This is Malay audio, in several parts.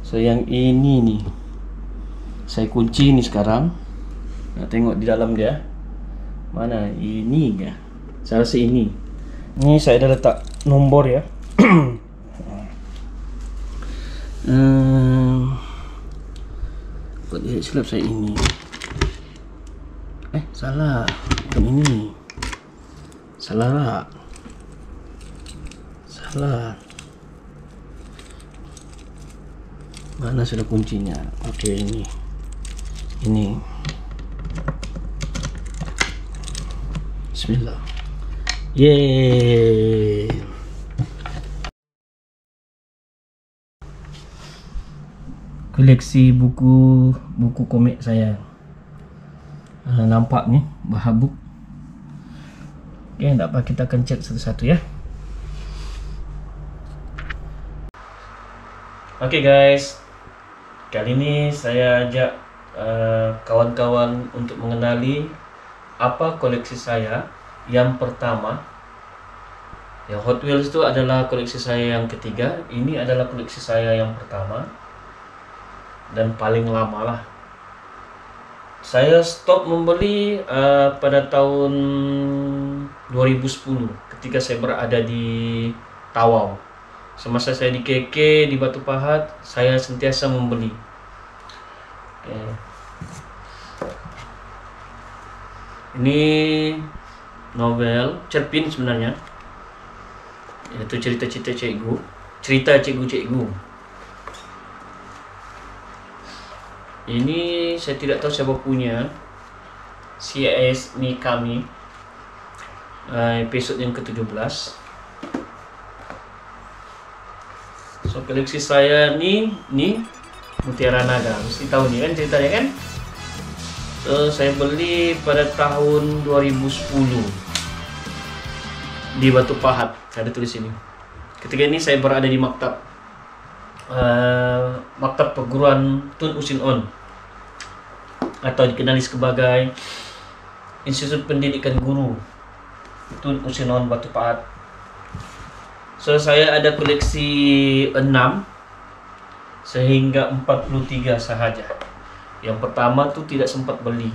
So yang ini nih saya kunci nih sekarang. Nah, tengok di dalam dia. Mana ini ya? Saya rasa ini. Ini saya dah letak nombor ya. Kok dia silap saya ini? Salah. Bukan ini. Salah lah. Salah. Mana sudah kuncinya? Oke, ini. Ini. Bismillah. Yeay. Koleksi buku komik saya. Nampak nih Bahabuk. Oke, tak apa, kita akan cek satu-satu ya. Oke guys, kali ini saya ajak kawan-kawan untuk mengenali apa koleksi saya. Yang pertama, yang Hot Wheels itu adalah koleksi saya yang ketiga. Ini adalah koleksi saya yang pertama dan paling lama lah. Saya stop membeli pada tahun 2010 ketika saya berada di Tawau. Semasa saya di KK di Batu Pahat, saya sentiasa membeli. Ini novel cerpen sebenarnya, yaitu cerita-cerita cikgu, cerita cikgu-cikgu. Ini saya tidak tahu siapa punya. CIS Mikami, episode yang ke-17. So koleksi saya nih Mutiara Naga, mesti tahu nih kan ceritanya kan. So saya beli pada tahun 2010 di Batu Pahat. Saya ada tulis ini. Ketika ini saya berada di maktab perguruan Tun Usin On, atau dikenali sebagai Institut Pendidikan Guru Tun Usin On Batu Pahat. So saya ada koleksi 6 sehingga 43 sahaja. Yang pertama tuh tidak sempat beli.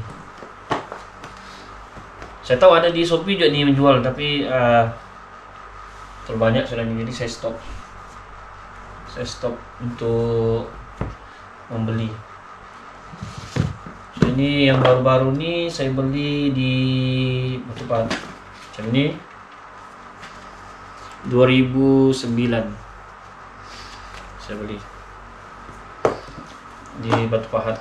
Saya tahu ada di Shopee juga nih menjual, tapi terlalu banyak sudah nih, jadi saya stop untuk membeli. So ini yang baru-baru nih saya beli di Batu Pahat. Macam ini 2009 saya beli di Batu Pahat.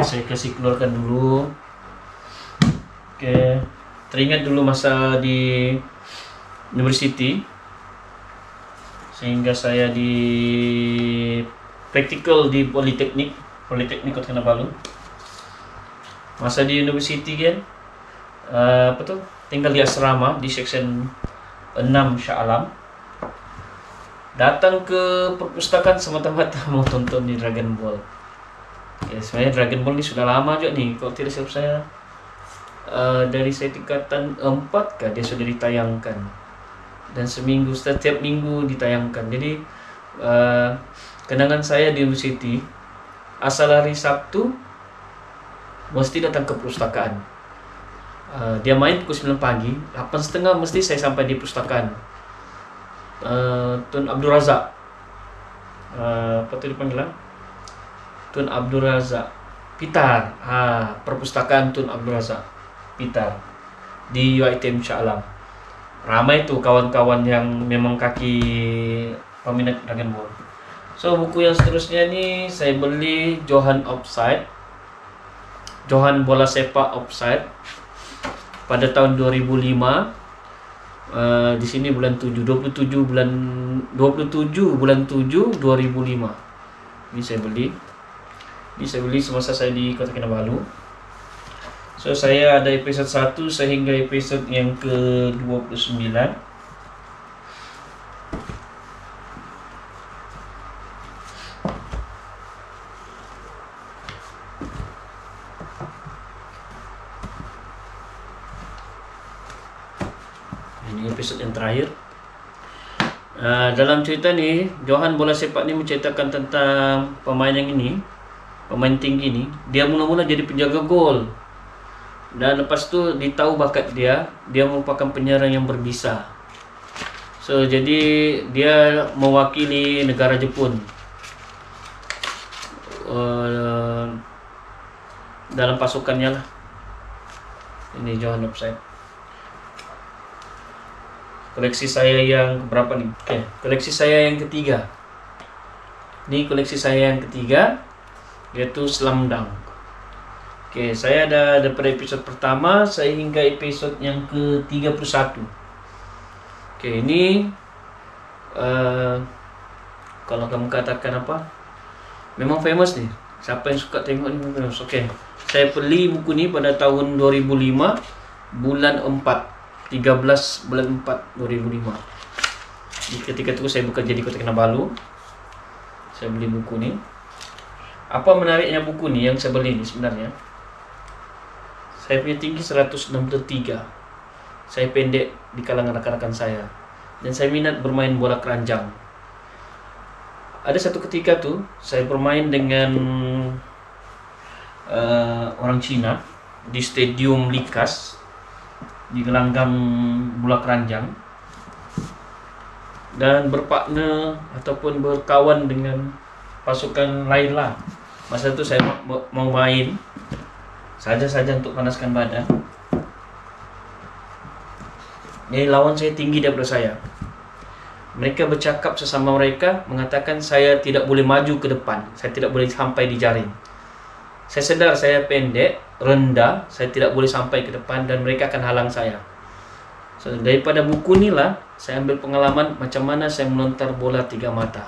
Saya kasih keluarkan dulu. Oke, teringat dulu masa di university, sehingga saya di praktikal di Politeknik Kota Kinabalu. Masa di university kan, tinggal di asrama di section 6 Shah Alam. Datang ke perpustakaan semata-mata mau tonton di Dragon Ball. Ya, sebenarnya Dragon Ball ini sudah lama juga nih. Kalau tidak silap saya dari saya tingkatan 4 kah dia sudah ditayangkan. Dan setiap minggu ditayangkan. Jadi kenangan saya di university, asal hari Sabtu mesti datang ke perpustakaan. Dia main pukul 9 pagi, 8.30 mesti saya sampai di perpustakaan. Tun Abdul Razak, apa itu dipanggil? Tun Abdul Razak Pitar, perpustakaan Tun Abdul Razak Pitar di UiTM Shah Alam. Ramai tuh kawan-kawan yang memang kaki peminat Dragon Ball. So buku yang seterusnya nih saya beli Johan Bola Sepak Offside pada tahun 2005. Di sini bulan 7, 27 bulan 7 2005. Ini saya beli semasa saya di Kota Kinabalu. So saya ada episode 1 sehingga episode yang ke-29. Ini episode yang terakhir. Dalam cerita ni, Johan Bola Sepak ni menceritakan tentang pemain yang ini, pemain tinggi ni. Dia mula-mula jadi penjaga gol, dan lepas tu ditahu bakat dia merupakan penyerang yang berbisa. So jadi dia mewakili negara Jepun dalam pasukannya lah. Ini Johan Offside. Koleksi saya yang berapa nih? Oke, koleksi saya yang ketiga. Ini koleksi saya yang ketiga, yaitu Slam Dunk. Oke, saya ada daripada episode pertama sehingga episode yang ke-31. Oke, ini kalau kamu katakan apa, memang famous nih. Siapa yang suka tengok ni famous. Oke, saya beli buku ni pada tahun 2005, bulan 4, 13 bulan 4 2005. Di ketika itu saya bekerja di Kota Kinabalu. Saya beli buku ni. Apa menariknya buku ni yang saya beli ni sebenarnya? Saya punya tinggi 163. Saya pendek di kalangan rakan-rakan saya. Dan saya minat bermain bola keranjang. Ada satu ketika tuh saya bermain dengan orang Cina di Stadium Likas, di gelanggang bola keranjang, dan berpartner ataupun berkawan dengan pasukan lain lah. Masa itu saya mau main saja untuk panaskan badan. Jadi lawan saya tinggi daripada saya. Mereka bercakap sesama mereka, mengatakan saya tidak boleh maju ke depan, saya tidak boleh sampai di jaring. Saya sedar saya pendek, rendah, saya tidak boleh sampai ke depan dan mereka akan halang saya. So, daripada buku ni lah saya ambil pengalaman macam mana saya melontar bola 3 mata.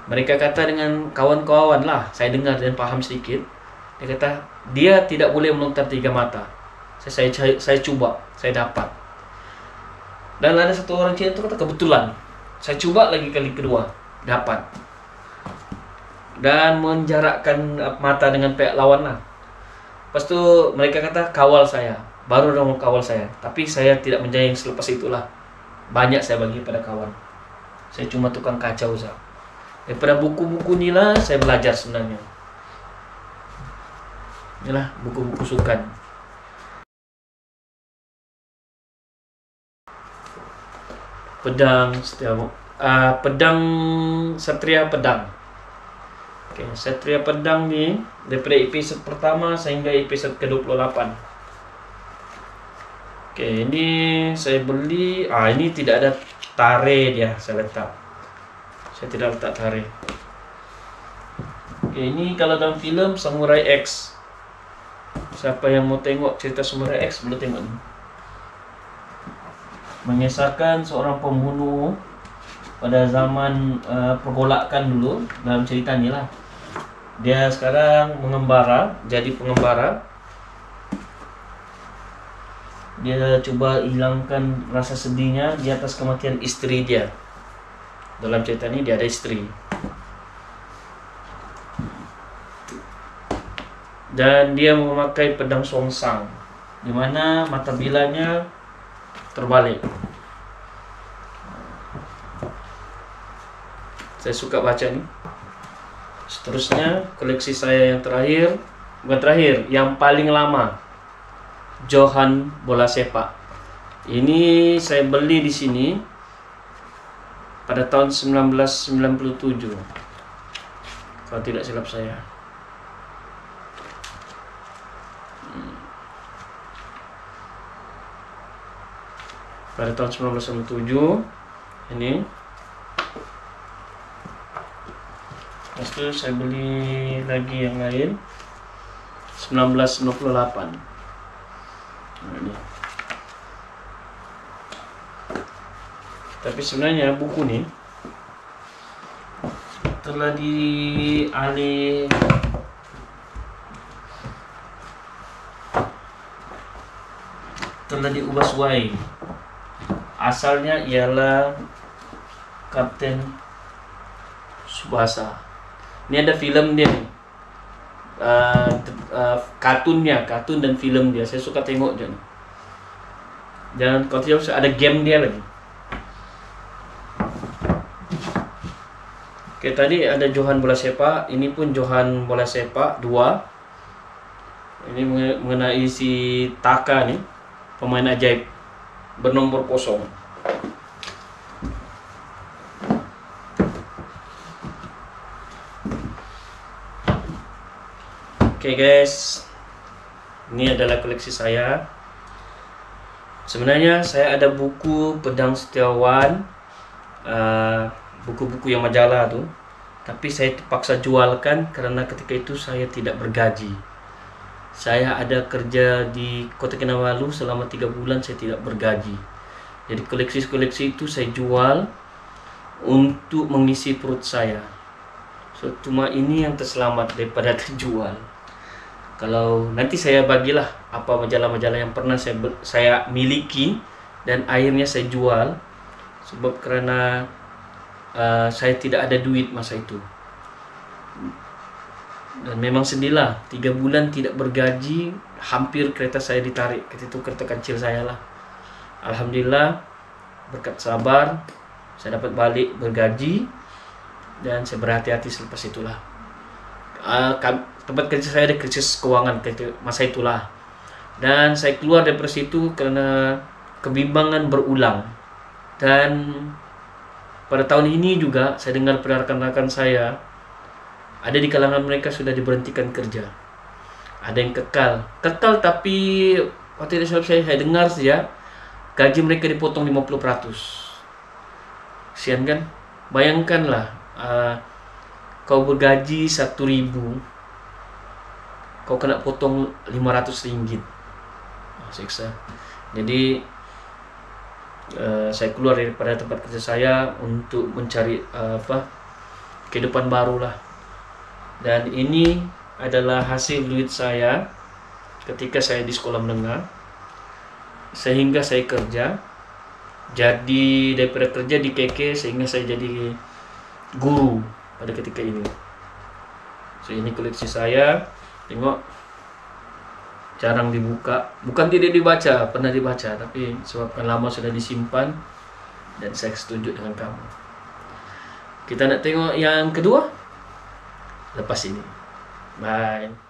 Mereka kata dengan kawan-kawan lah, saya dengar dan faham sedikit. Dia kata dia tidak boleh melontar 3 mata. Saya cuba, saya dapat. Dan ada satu orang Cina tu kata kebetulan. Saya cuba lagi kali kedua, dapat. Dan menjarakkan mata dengan pihak lawan lah. Lepas tu mereka kata kawal saya, baru dia mau kawal saya. Tapi saya tidak menjayang selepas itulah. Banyak saya bagi pada kawan. Saya cuma tukang kacau saja. Daripada buku-buku ni lah saya belajar sebenarnya. Inilah buku-buku sukan. Pedang pedang Satria Pedang. Oke, Satria Pedang ni daripada episode pertama sehingga episode ke-28. Oke, ini saya beli. Ini tidak ada tare dia, saya letak. Saya tidak letak tare. Oke, ini kalau dalam filem Samurai X. Siapa yang mau tengok cerita Samurai X boleh tengok ni. Mengisahkan seorang pembunuh pada zaman pergolakan dulu. Dalam cerita ni lah, dia sekarang mengembara, jadi pengembara. Dia cuba hilangkan rasa sedihnya di atas kematian istri dia. Dalam cerita ni dia ada istri, dan dia memakai pedang songsang, di mana mata bilanya terbalik. Saya suka baca ni. Seterusnya koleksi saya yang terakhir, bukan terakhir, yang paling lama, Johan Bola Sepak. Ini saya beli di sini pada tahun 1997, kalau tidak silap saya. Pada tahun 1997 ini. Lepas itu saya beli lagi yang lain 1998. Ini. Tapi sebenarnya buku ni telah dialih telah diubah sesuai. Asalnya ialah Kapten Tsubasa. Ini ada film dia nih. Kartun dan film dia. Saya suka tengok dia nih. Dan kalau tidak ada game dia lagi. Oke, tadi ada Johan bola sepak. Ini pun Johan bola sepak 2. Ini mengenai si Taka nih, pemain ajaib bernomor 0. Oke guys, ini adalah koleksi saya. Sebenarnya saya ada buku Pedang Setiawan, buku-buku yang majalah tuh, tapi saya terpaksa jualkan karena ketika itu saya tidak bergaji. Saya ada kerja di Kota Kinabalu selama 3 bulan, saya tidak bergaji. Jadi koleksi-koleksi itu saya jual untuk mengisi perut saya. So, cuma ini yang terselamat daripada terjual. Kalau nanti saya bagilah apa majalah-majalah yang pernah saya miliki dan akhirnya saya jual, sebab karena saya tidak ada duit masa itu. Dan memang sedihlah, 3 bulan tidak bergaji, hampir kereta saya ditarik. Itu kereta kecil saya lah. Alhamdulillah, berkat sabar, saya dapat balik bergaji dan saya berhati-hati selepas itulah. Tempat kerja saya ada krisis keuangan masa itulah, dan saya keluar dari situ karena kebimbangan berulang. Dan pada tahun ini juga saya dengar pada rekan-rekan saya, ada di kalangan mereka sudah diberhentikan kerja, ada yang kekal tapi waktu itu saya dengar saja gaji mereka dipotong 50%. Kasian kan? Bayangkanlah, kau bergaji 1.000, kau kena potong 500 ringgit. Siksa. Jadi saya keluar daripada tempat kerja saya untuk mencari kehidupan baru lah. Dan ini adalah hasil duit saya ketika saya di sekolah menengah, sehingga saya kerja. Jadi daripada kerja di KK sehingga saya jadi guru pada ketika ini. So, ini koleksi saya. Tengok, jarang dibuka. Bukan tidak dibaca, pernah dibaca, tapi sebab lama sudah disimpan dan saya setuju dengan kamu. Kita nak tengok yang kedua lepas ini. Bye.